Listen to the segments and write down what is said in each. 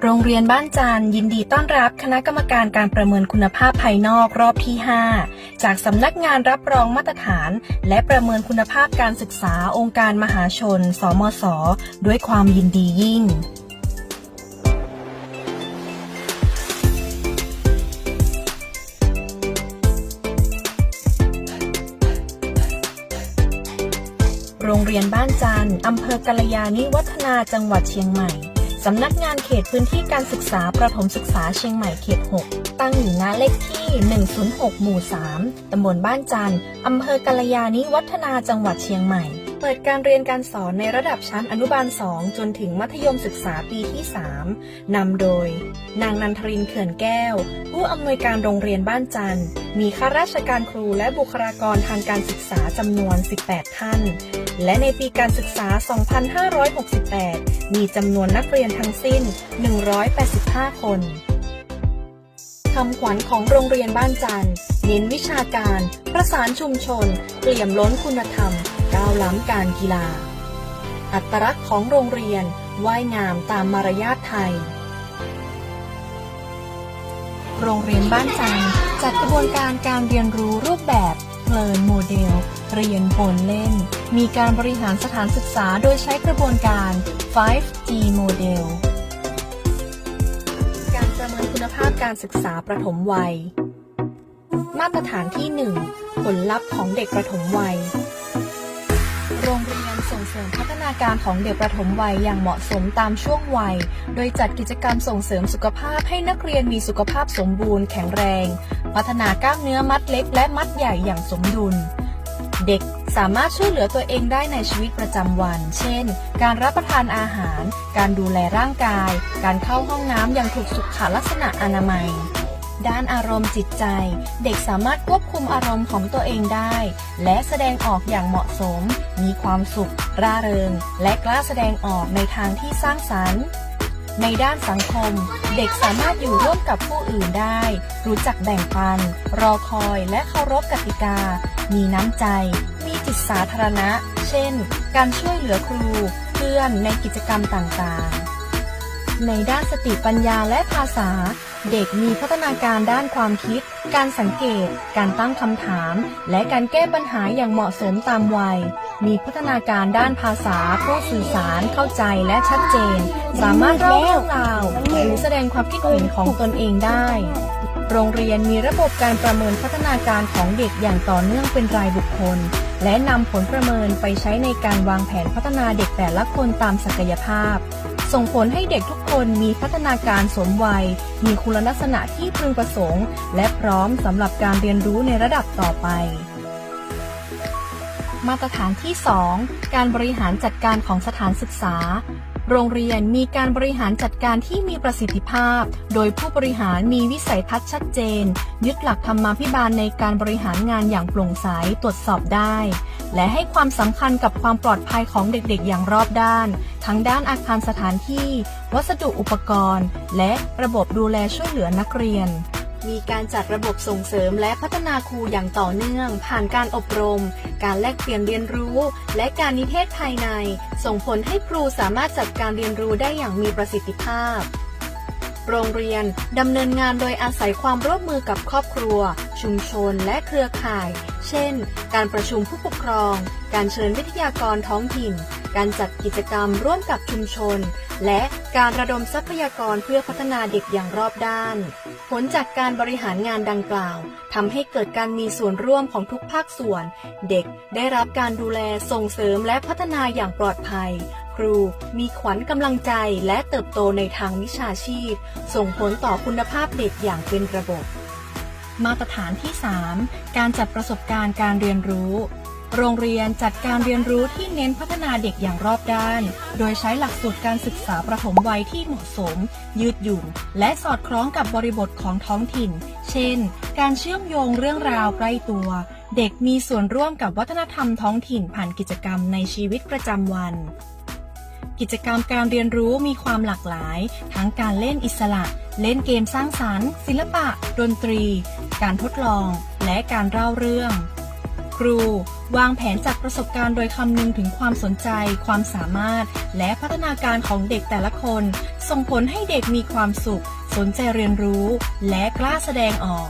โรงเรียนบ้านจันทร์ยินดีต้อนรับคณะกรรมการการประเมินคุณภาพภายนอกรอบที่ 5 จากสำนักงานรับรองมาตรฐานและประเมินคุณภาพการศึกษาองค์การมหาชนสมศ.ด้วยความยินดียิ่งโรงเรียนบ้านจันทร์อำเภอกัลยาณิวัฒนาจังหวัดเชียงใหม่สำนักงานเขตพื้นที่การศึกษาประถมศึกษาเชียงใหม่เขต 6 ตั้งอยู่ณเลขที่ 106 หมู่ 3 ตำบลบ้านจันทร์อำเภอกัลยาณิวัฒนาจังหวัดเชียงใหม่เปิดการเรียนการสอนในระดับชั้นอนุบาล 2 จนถึงมัธยมศึกษาปีที่ 3 นำโดยนางนันทรินเขื่อนแก้วผู้อำนวยการโรงเรียนบ้านจันทร์มีข้าราชการครูและบุคลากรทางการศึกษาจำนวน 18 ท่านและในปีการศึกษา 2568 มีจำนวนนักเรียนทั้งสิ้น 185 คนคำขวัญของโรงเรียนบ้านจันทร์เน้นวิชาการประสานชุมชนเปี่ยมล้นคุณธรรมก้าวล้ำการกีฬาอัตลักษณ์ของโรงเรียนว่ายงามตามมารยาทไทยโรงเรียนบ้านจันทร์จัดกระบวนการการเรียนรู้รูปแบบเพลินโมเดลเรียนบนเล่นมีการบริหารสถานศึกษาโดยใช้กระบวนการ 5G โมเดลการประเมินคุณภาพการศึกษาประถมวัยมาตรฐานที่ 1 ผลลัพธ์ของเด็กประถมวัยโรงเรียนส่งเสริมพัฒนาการของเด็กประถมวัยอย่างเหมาะสมตามช่วงวัยโดยจัดกิจกรรมส่งเสริมสุขภาพให้นักเรียนมีสุขภาพสมบูรณ์แข็งแรงพัฒนากล้ามเนื้อมัดเล็กและมัดใหญ่อย่างสมดุลเด็กสามารถช่วยเหลือตัวเองได้ในชีวิตประจำวันเช่นการรับประทานอาหารการดูแลร่างกายการเข้าห้องน้ำอย่างถูกสุขลักษณะอนามัยด้านอารมณ์จิตใจเด็กสามารถควบคุมอารมณ์ของตัวเองได้และแสดงออกอย่างเหมาะสมมีความสุขร่าเริงและกล้าแสดงออกในทางที่สร้างสรรค์ในด้านสังคมเด็กสามารถอยู่ร่วมกับผู้อื่นได้รู้จักแบ่งปันรอคอยและเคารพกติกามีน้ำใจมีจิตสาธารณะเช่นการช่วยเหลือครูเพื่อนในกิจกรรมต่างๆในด้านสติปัญญาและภาษาเด็กมีพัฒนาการด้านความคิดการสังเกตการตั้งคำถามและการแก้ปัญหาอย่างเหมาะสมตามวัยมีพัฒนาการด้านภาษาผู้สื่อสารเข้าใจและชัดเจนสามารถเล่าเรื่องราวหรือแสดงความคิดเห็นของตนเองได้โรงเรียนมีระบบการประเมินพัฒนาการของเด็กอย่างต่อเนื่องเป็นรายบุคคลและนำผลประเมินไปใช้ในการวางแผนพัฒนาเด็กแต่ละคนตามศักยภาพส่งผลให้เด็กทุกคนมีพัฒนาการสมวัยมีคุณลักษณะที่พึงประสงค์และพร้อมสำหรับการเรียนรู้ในระดับต่อไปมาตรฐานที่ 2 การบริหารจัดการของสถานศึกษาโรงเรียนมีการบริหารจัดการที่มีประสิทธิภาพโดยผู้บริหารมีวิสัยทัศน์ชัดเจนยึดหลักธรรมาภิบาลในการบริหารงานอย่างโปร่งใสตรวจสอบได้และให้ความสำคัญกับความปลอดภัยของเด็กๆอย่างรอบด้านทั้งด้านอาคารสถานที่วัสดุอุปกรณ์และระบบดูแลช่วยเหลือนักเรียนมีการจัดระบบส่งเสริมและพัฒนาครูอย่างต่อเนื่องผ่านการอบรมการแลกเปลี่ยนเรียนรู้และการนิเทศภายในส่งผลให้ครูสามารถจัดการเรียนรู้ได้อย่างมีประสิทธิภาพโรงเรียนดำเนินงานโดยอาศัยความร่วมมือกับครอบครัวชุมชนและเครือข่ายเช่นการประชุมผู้ปกครองการเชิญวิทยากรท้องถิ่นการจัดกิจกรรมร่วมกับชุมชนและการระดมทรัพยากรเพื่อพัฒนาเด็กอย่างรอบด้านผลจากการบริหารงานดังกล่าวทำให้เกิดการมีส่วนร่วมของทุกภาคส่วนเด็กได้รับการดูแลส่งเสริมและพัฒนาอย่างปลอดภัยครูมีขวัญกำลังใจและเติบโตในทางวิชาชีพส่งผลต่อคุณภาพเด็กอย่างเป็นระบบมาตรฐานที่ 3 การจัดประสบการณ์การเรียนรู้โรงเรียนจัดการเรียนรู้ที่เน้นพัฒนาเด็กอย่างรอบด้านโดยใช้หลักสูตรการศึกษาประถมวัยที่เหมาะสมยืดหยุ่นและสอดคล้องกับบริบทของท้องถิ่นเช่นการเชื่อมโยงเรื่องราวใกล้ตัวเด็กมีส่วนร่วมกับวัฒนธรรมท้องถิ่นผ่านกิจกรรมในชีวิตประจำวันกิจกรรมการเรียนรู้มีความหลากหลายทั้งการเล่นอิสระเล่นเกมสร้างสรรค์ศิลปะดนตรีการทดลองและการเล่าเรื่องค ครูวางแผนจากประสบการณ์โดยคำนึงถึงความสนใจความสามารถและพัฒนาการของเด็กแต่ละคนส่งผลให้เด็กมีความสุขสนใจเรียนรู้และกล้าแสดงออก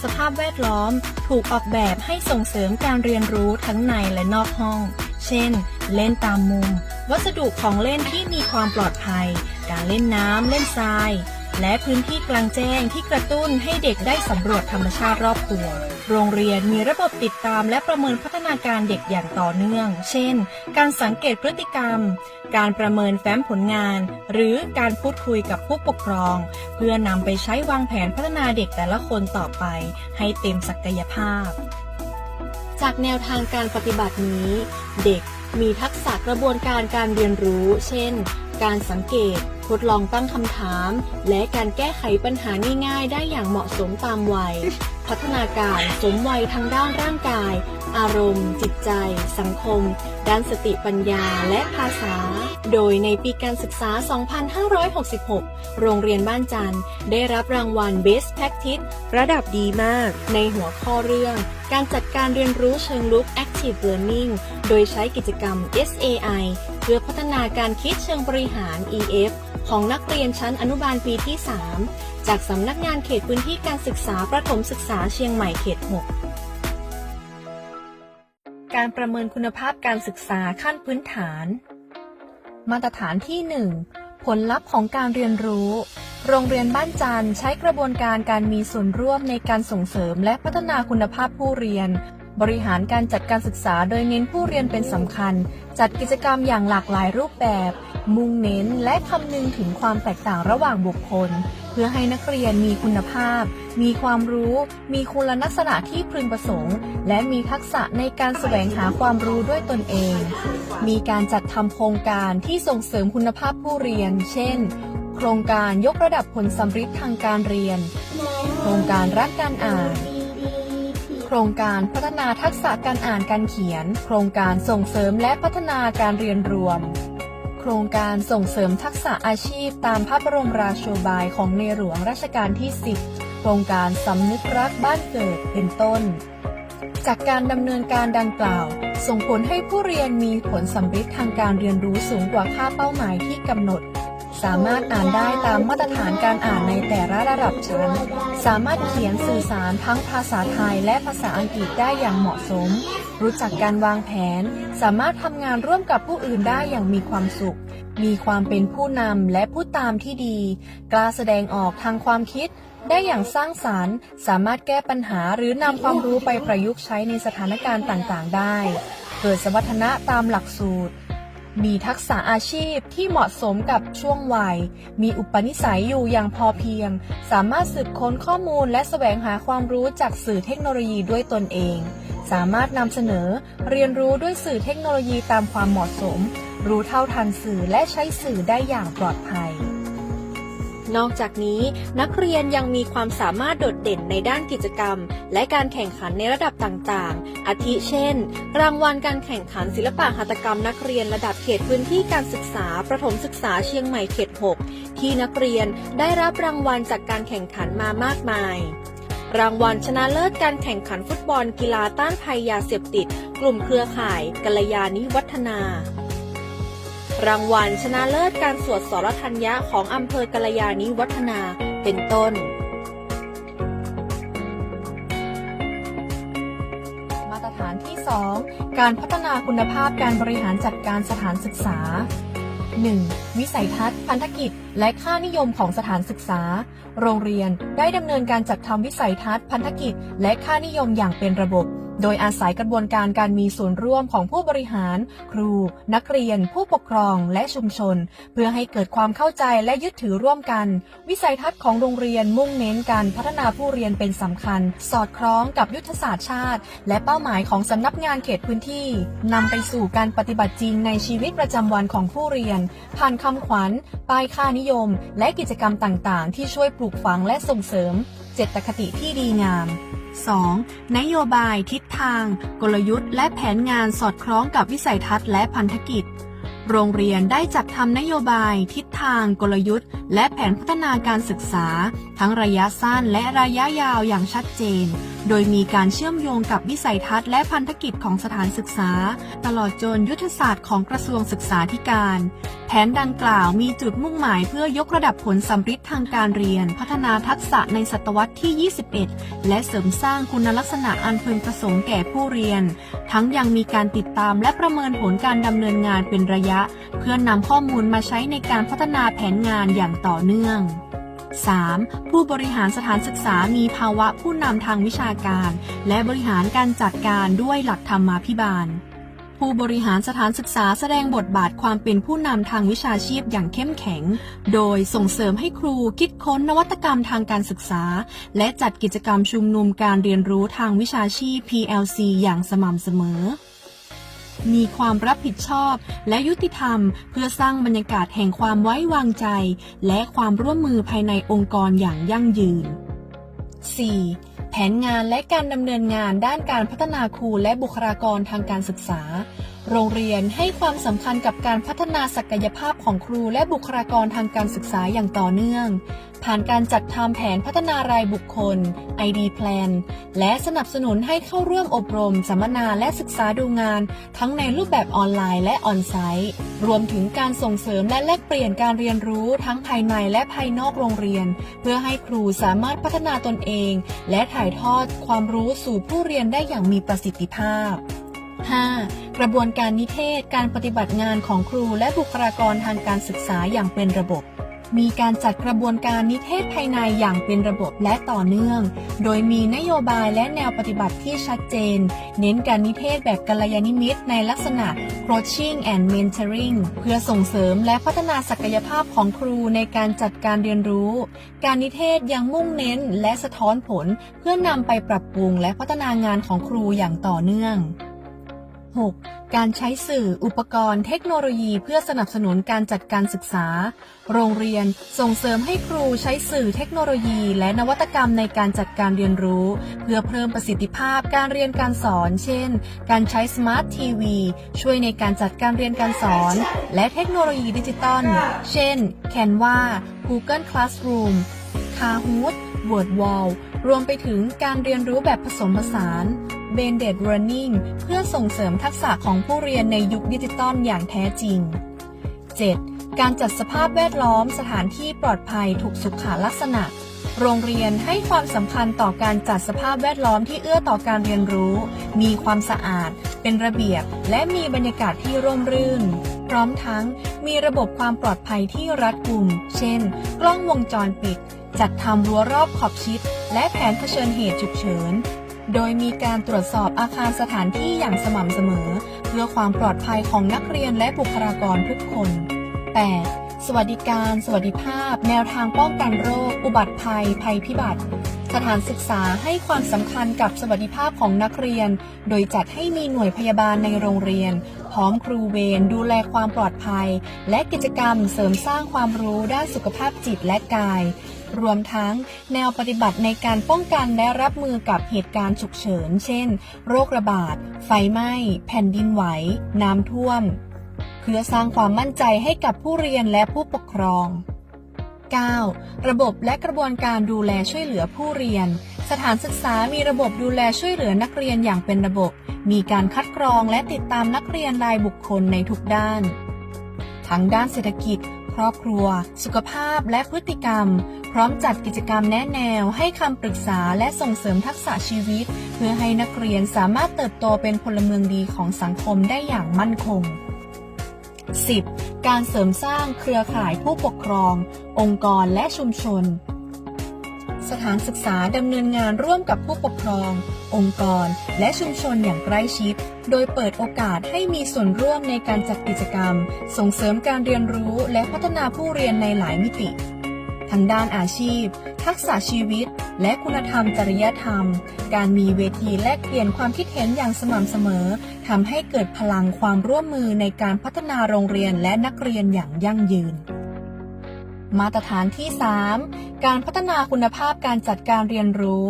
สภาพแวดล้อมถูกออกแบบให้ส่งเสริมการเรียนรู้ทั้งในและนอกห้องเช่นเล่นตามมุมวัสดุของเล่นที่มีความปลอดภัยการเล่นน้ำเล่นทรายและพื้นที่กลางแจ้งที่กระตุ้นให้เด็กได้สำรวจธรรมชาติรอบตัวโรงเรียนมีระบบติดตามและประเมินพัฒนาการเด็กอย่างต่อเนื่องเช่นการสังเกตพฤติกรรมการประเมินแฟ้มผลงานหรือการพูดคุยกับผู้ปกครองเพื่อนำไปใช้วางแผนพัฒนาเด็กแต่ละคนต่อไปให้เต็มศักยภาพจากแนวทางการปฏิบัตินี้เด็กมีทักษะกระบวนการการเรียนรู้เช่นการสังเกตทดลองตั้งคำถามและการแก้ไขปัญหาง่ายๆได้อย่างเหมาะสมตามวัยพัฒนาการสมวัยทางด้านร่างกายอารมณ์จิตใจสังคมด้านสติปัญญาและภาษาโดยในปีการศึกษา 2566 โรงเรียนบ้านจันทร์ได้รับรางวัล Best Practice ระดับดีมากในหัวข้อเรื่องการจัดการเรียนรู้เชิงลึก Active Learning โดยใช้กิจกรรม SAI เพื่อพัฒนาการคิดเชิงบริหาร EF ของนักเรียนชั้นอนุบาลปีที่ 3 จากสำนักงานเขตพื้นที่การศึกษาประถมศึกษาเชียงใหม่เขต 6 การประเมินคุณภาพการศึกษาขั้นพื้นฐานมาตรฐานที่ 1 ผลลัพธ์ของการเรียนรู้โรงเรียนบ้านจันทร์ใช้กระบวนการการมีส่วนร่วมในการส่งเสริมและพัฒนาคุณภาพผู้เรียนบริหารการจัดการศึกษาโดยเน้นผู้เรียนเป็นสำคัญจัดกิจกรรมอย่างหลากหลายรูปแบบมุ่งเน้นและคำนึงถึงความแตกต่างระหว่างบุคคลเพื่อให้นักเรียนมีคุณภาพมีความรู้มีคุณลักษณะที่พึงประสงค์และมีทักษะในการแสวงหาความรู้ด้วยตนเองมีการจัดทำโครงการที่ส่งเสริมคุณภาพผู้เรียนเช่นโครงการยกระดับผลสัมฤทธิ์ทางการเรียนโครงการรักการอ่านโครงการพัฒนาทักษะการอ่านการเขียนโครงการส่งเสริมและพัฒนาการเรียนรวมโครงการส่งเสริมทักษะอาชีพตามพระบรมราโชบายของในหลวงรัชกาลที่ 10 โครงการสำนึกรักบ้านเกิดเป็นต้นจากการดำเนินการดังกล่าวส่งผลให้ผู้เรียนมีผลสัมฤทธิ์ทางการเรียนรู้สูงกว่าค่าเป้าหมายที่กำหนดสามารถอ่านได้ตามมาตรฐานการอ่านในแต่ละระดับชั้นสามารถเขียนสื่อสารทั้งภาษาไทยและภาษาอังกฤษได้อย่างเหมาะสมรู้จักการวางแผนสามารถทำงานร่วมกับผู้อื่นได้อย่างมีความสุขมีความเป็นผู้นำและผู้ตามที่ดีกล้าแสดงออกทางความคิดได้อย่างสร้างสรรค์สามารถแก้ปัญหาหรือนำความรู้ไปประยุกต์ใช้ในสถานการณ์ต่างๆได้เกิดสมรรถนะตามหลักสูตรมีทักษะอาชีพที่เหมาะสมกับช่วงวัยมีอุปนิสัยอยู่อย่างพอเพียงสามารถสืบค้นข้อมูลและแสวงหาความรู้จากสื่อเทคโนโลยีด้วยตนเองสามารถนำเสนอเรียนรู้ด้วยสื่อเทคโนโลยีตามความเหมาะสมรู้เท่าทันสื่อและใช้สื่อได้อย่างปลอดภัยนอกจากนี้นักเรียนยังมีความสามารถโดดเด่นในด้านกิจกรรมและการแข่งขันในระดับต่างๆอาทิเช่นรางวัลการแข่งขันศิลปะหัตถกรรมนักเรียนระดับเขตพื้นที่การศึกษาประถมศึกษาเชียงใหม่เขต 6 ที่นักเรียนได้รับรางวัลจากการแข่งขันมามากมายรางวัลชนะเลิศการแข่งขันฟุตบอลกีฬาต้านภัยยาเสพติดกลุ่มเครือข่ายกัลยาณิวัฒนารางวัลชนะเลิศการสวดสรทัญญะของอำเภอกัลยาณิวัฒนาเป็นต้นมาตรฐานที่ 2 การพัฒนาคุณภาพการบริหารจัดการสถานศึกษา 1. วิสัยทัศน์พันธกิจและค่านิยมของสถานศึกษาโรงเรียนได้ดำเนินการจัดทำวิสัยทัศน์พันธกิจและค่านิยมอย่างเป็นระบบโดยอาศัยกระบวนการการมีส่วนร่วมของผู้บริหารครูนักเรียนผู้ปกครองและชุมชนเพื่อให้เกิดความเข้าใจและยึดถือร่วมกันวิสัยทัศน์ของโรงเรียนมุ่งเน้นการพัฒนาผู้เรียนเป็นสำคัญสอดคล้องกับยุทธศาสตร์ชาติและเป้าหมายของสำนักงานเขตพื้นที่นำไปสู่การปฏิบัติจริงในชีวิตประจำวันของผู้เรียนผ่านคำขวัญป้ายค่านิยมและกิจกรรมต่างๆที่ช่วยปลูกฝังและส่งเสริมเจตคติที่ดีงาม 2. นโยบายทิศทางกลยุทธ์และแผนงานสอดคล้องกับวิสัยทัศน์และพันธกิจโรงเรียนได้จัดทำนโยบายทิศทางกลยุทธ์และแผนพัฒนาการศึกษาทั้งระยะสั้นและระยะยาวอย่างชัดเจน โดยมีการเชื่อมโยงกับวิสัยทัศน์และพันธกิจของสถานศึกษาตลอดจนยุทธศาสตร์ของกระทรวงศึกษาธิการแผนดังกล่าวมีจุดมุ่งหมายเพื่อยกระดับผลสัมฤทธิ์ทางการเรียนพัฒนาทักษะในศตวรรษที่ 21 และเสริมสร้างคุณลักษณะอันพึงประสงค์แก่ผู้เรียนทั้งยังมีการติดตามและประเมินผลการดำเนินงานเป็นระยะเพื่อนำข้อมูลมาใช้ในการพัฒนาแผนงานอย่างต่อเนื่อง 3. ผู้บริหารสถานศึกษามีภาวะผู้นำทางวิชาการและบริหารการจัดการด้วยหลักธรรมาภิบาลผู้บริหารสถานศึกษาแสดงบทบาทความเป็นผู้นำทางวิชาชีพอย่างเข้มแข็งโดยส่งเสริมให้ครูคิดค้นนวัตกรรมทางการศึกษาและจัดกิจกรรมชุมนุมการเรียนรู้ทางวิชาชีพ PLC อย่างสม่ำเสมอมีความรับผิดชอบและยุติธรรมเพื่อสร้างบรรยากาศแห่งความไว้วางใจและความร่วมมือภายในองค์กรอย่างยั่งยืน 4. แผนงานและการดำเนินงานด้านการพัฒนาครูและบุคลากรทางการศึกษาโรงเรียนให้ความสำคัญกับการพัฒนาศักยภาพของครูและบุคลากรทางการศึกษาอย่างต่อเนื่องผ่านการจัดทำแผนพัฒนารายบุคคล ID Plan และสนับสนุนให้เข้าร่วมอบรมสัมมนาและศึกษาดูงานทั้งในรูปแบบออนไลน์และออนไซต์รวมถึงการส่งเสริมและแลกเปลี่ยนการเรียนรู้ทั้งภายในและภายนอกโรงเรียนเพื่อให้ครูสามารถพัฒนาตนเองและถ่ายทอดความรู้สู่ผู้เรียนได้อย่างมีประสิทธิภาพ 5. กระบวนการนิเทศการปฏิบัติงานของครูและบุคลากรทางการศึกษาอย่างเป็นระบบมีการจัดกระบวนการนิเทศภายในอย่างเป็นระบบและต่อเนื่องโดยมีนโยบายและแนวปฏิบัติที่ชัดเจนเน้นการนิเทศแบบกัลยาณมิตรในลักษณะ coaching and mentoring เพื่อส่งเสริมและพัฒนาศักยภาพของครูในการจัดการเรียนรู้การนิเทศยังมุ่งเน้นและสะท้อนผลเพื่อนำไปปรับปรุงและพัฒนางานของครูอย่างต่อเนื่อง6. การใช้สื่ออุปกรณ์เทคโนโลยีเพื่อสนับสนุนการจัดการศึกษาโรงเรียนส่งเสริมให้ครูใช้สื่อเทคโนโลยีและนวัตกรรมในการจัดการเรียนรู้เพื่อเพิ่มประสิทธิภาพการเรียนการสอนเช่นการใช้สมาร์ททีวีช่วยในการจัดการเรียนการสอนและเทคโนโลยีดิจิตอลเช่น Canva Google Classroom Kahoot WordWall รวมไปถึงการเรียนรู้แบบผสมผสาน Blended Learning เพื่อส่งเสริมทักษะของผู้เรียนในยุคดิจิตอลอย่างแท้จริง 7. การจัดสภาพแวดล้อมสถานที่ปลอดภัยถูกสุขลักษณะโรงเรียนให้ความสำคัญต่อการจัดสภาพแวดล้อมที่เอื้อต่อการเรียนรู้มีความสะอาดเป็นระเบียบและมีบรรยากาศที่ร่มรื่นพร้อมทั้งมีระบบความปลอดภัยที่รัดกุมเช่นกล้องวงจรปิดจัดทำรั้วรอบขอบชิดและแผนเผชิญเหตุฉุกเฉินโดยมีการตรวจสอบอาคารสถานที่อย่างสม่ำเสมอเพื่อความปลอดภัยของนักเรียนและบุคลากรทุกคน 8. สวัสดิการสวัสดิภาพแนวทางป้องกันโรคอุบัติภัยภัยพิบัติสถานศึกษาให้ความสำคัญกับสวัสดิภาพของนักเรียนโดยจัดให้มีหน่วยพยาบาลในโรงเรียนพร้อมครูเวรดูแลความปลอดภัยและกิจกรรมเสริมสร้างความรู้ด้านสุขภาพจิตและกายรวมทั้งแนวปฏิบัติในการป้องกันและรับมือกับเหตุการณ์ฉุกเฉินเช่นโรคระบาดไฟไหม้แผ่นดินไหวน้ำท่วมเพื่อสร้างความมั่นใจให้กับผู้เรียนและผู้ปกครอง 9. ระบบและกระบวนการดูแลช่วยเหลือผู้เรียนสถานศึกษามีระบบดูแลช่วยเหลือนักเรียนอย่างเป็นระบบมีการคัดกรองและติดตามนักเรียนรายบุคคลในทุกด้านทั้งด้านเศรษฐกิจครอบครัวสุขภาพและพฤติกรรมพร้อมจัดกิจกรรมแนะแนวให้คำปรึกษาและส่งเสริมทักษะชีวิตเพื่อให้นักเรียนสามารถเติบโตเป็นพลเมืองดีของสังคมได้อย่างมั่นคง 10. การเสริมสร้างเครือข่ายผู้ปกครององค์กรและชุมชนสถานศึกษาดำเนินงานร่วมกับผู้ปกครององค์กรและชุมชนอย่างใกล้ชิดโดยเปิดโอกาสให้มีส่วนร่วมในการจัดกิจกรรมส่งเสริมการเรียนรู้และพัฒนาผู้เรียนในหลายมิติทั้งด้านอาชีพทักษะชีวิตและคุณธรรมจริยธรรมการมีเวทีแลกเปลี่ยนความคิดเห็นอย่างสม่ำเสมอทำให้เกิดพลังความร่วมมือในการพัฒนาโรงเรียนและนักเรียนอย่างยั่งยืนมาตรฐานที่ 3 การพัฒนาคุณภาพการจัดการเรียนรู้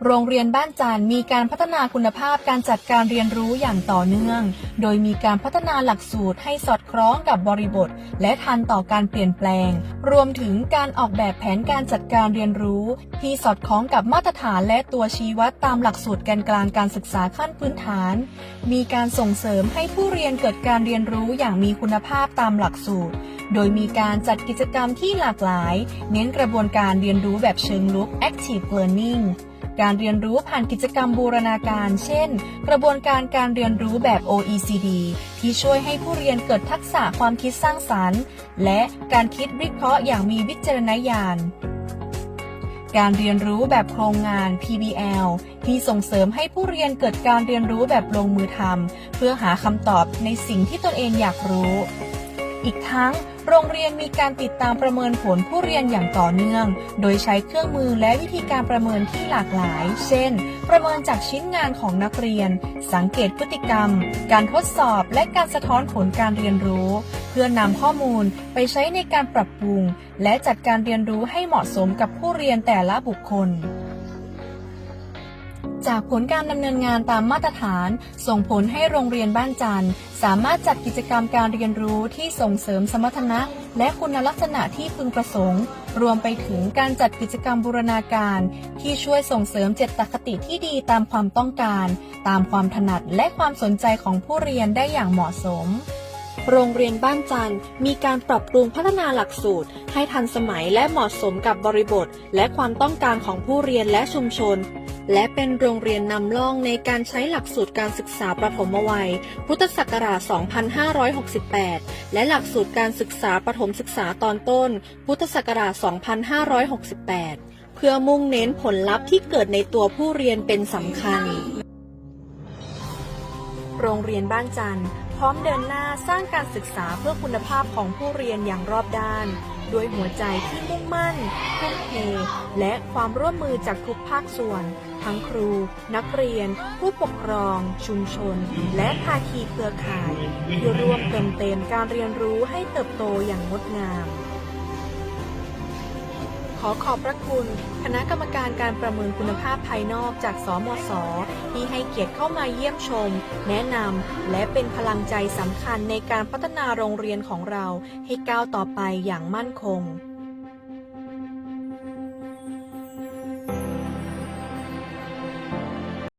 โรงเรียนบ้านจันทร์มีการพัฒนาคุณภาพการจัดการเรียนรู้อย่างต่อเนื่องโดยมีการพัฒนาหลักสูตรให้สอดคล้องกับบริบทและทันต่อการเปลี่ยนแปลงรวมถึงการออกแบบแผนการจัดการเรียนรู้ที่สอดคล้องกับมาตรฐานและตัวชี้วัดตามหลักสูตรแกนกลางการศึกษาขั้นพื้นฐานมีการส่งเสริมให้ผู้เรียนเกิดการเรียนรู้อย่างมีคุณภาพตามหลักสูตรโดยมีการจัดกิจกรรมที่หลากหลายเน้นกระบวนการเรียนรู้แบบเชิงลึก Active Learning การเรียนรู้ผ่านกิจกรรมบูรณาการเช่นกระบวนการการเรียนรู้แบบ OECD ที่ช่วยให้ผู้เรียนเกิดทักษะความคิดสร้างสรรค์และการคิดวิเคราะห์อย่างมีวิจารณญาณการเรียนรู้แบบโครงงาน PBL ที่ส่งเสริมให้ผู้เรียนเกิดการเรียนรู้แบบลงมือทำเพื่อหาคำตอบในสิ่งที่ตนเองอยากรู้อีกทั้งโรงเรียนมีการติดตามประเมินผลผู้เรียนอย่างต่อเนื่องโดยใช้เครื่องมือและวิธีการประเมินที่หลากหลายเช่นประเมินจากชิ้นงานของนักเรียนสังเกตพฤติกรรมการทดสอบและการสะท้อนผลการเรียนรู้เพื่อนำข้อมูลไปใช้ในการปรับปรุงและจัดการเรียนรู้ให้เหมาะสมกับผู้เรียนแต่ละบุคคลจากผลการดำเนินงานตามมาตรฐานส่งผลให้โรงเรียนบ้านจันทร์สามารถจัดกิจกรรมการเรียนรู้ที่ส่งเสริมสมรรถนะและคุณลักษณะที่พึงประสงค์รวมไปถึงการจัดกิจกรรมบูรณาการที่ช่วยส่งเสริมเจตคติที่ดีตามความต้องการตามความถนัดและความสนใจของผู้เรียนได้อย่างเหมาะสมโรงเรียนบ้านจันทร์มีการปรับปรุงพัฒนาหลักสูตรให้ทันสมัยและเหมาะสมกับบริบทและความต้องการของผู้เรียนและชุมชนและเป็นโรงเรียนนำร่องในการใช้หลักสูตรการศึกษาประถมวัยพุทธศักราช 2568 และหลักสูตรการศึกษาประถมศึกษาตอนต้นพุทธศักราช 2568 เพื่อมุ่งเน้นผลลัพธ์ที่เกิดในตัวผู้เรียนเป็นสำคัญโรงเรียนบ้านจันทร์พร้อมเดินหน้าสร้างการศึกษาเพื่อคุณภาพของผู้เรียนอย่างรอบด้านด้วยหัวใจที่มุ่งมั่นทุ่มเทและความร่วมมือจากทุกภาคส่วนทั้งครูนักเรียนผู้ปกครองชุมชนและภาคีเครือข่ายที่ร่วมเติมเต็มการเรียนรู้ให้เติบโตอย่างงดงามขอขอบพระคุณคณะกรรมการการประเมินคุณภาพภายนอกจากสมศ.ที่ให้เกียรติเข้ามาเยี่ยมชมแนะนำและเป็นพลังใจสำคัญในการพัฒนาโรงเรียนของเราให้ก้าวต่อไปอย่างมั่นคง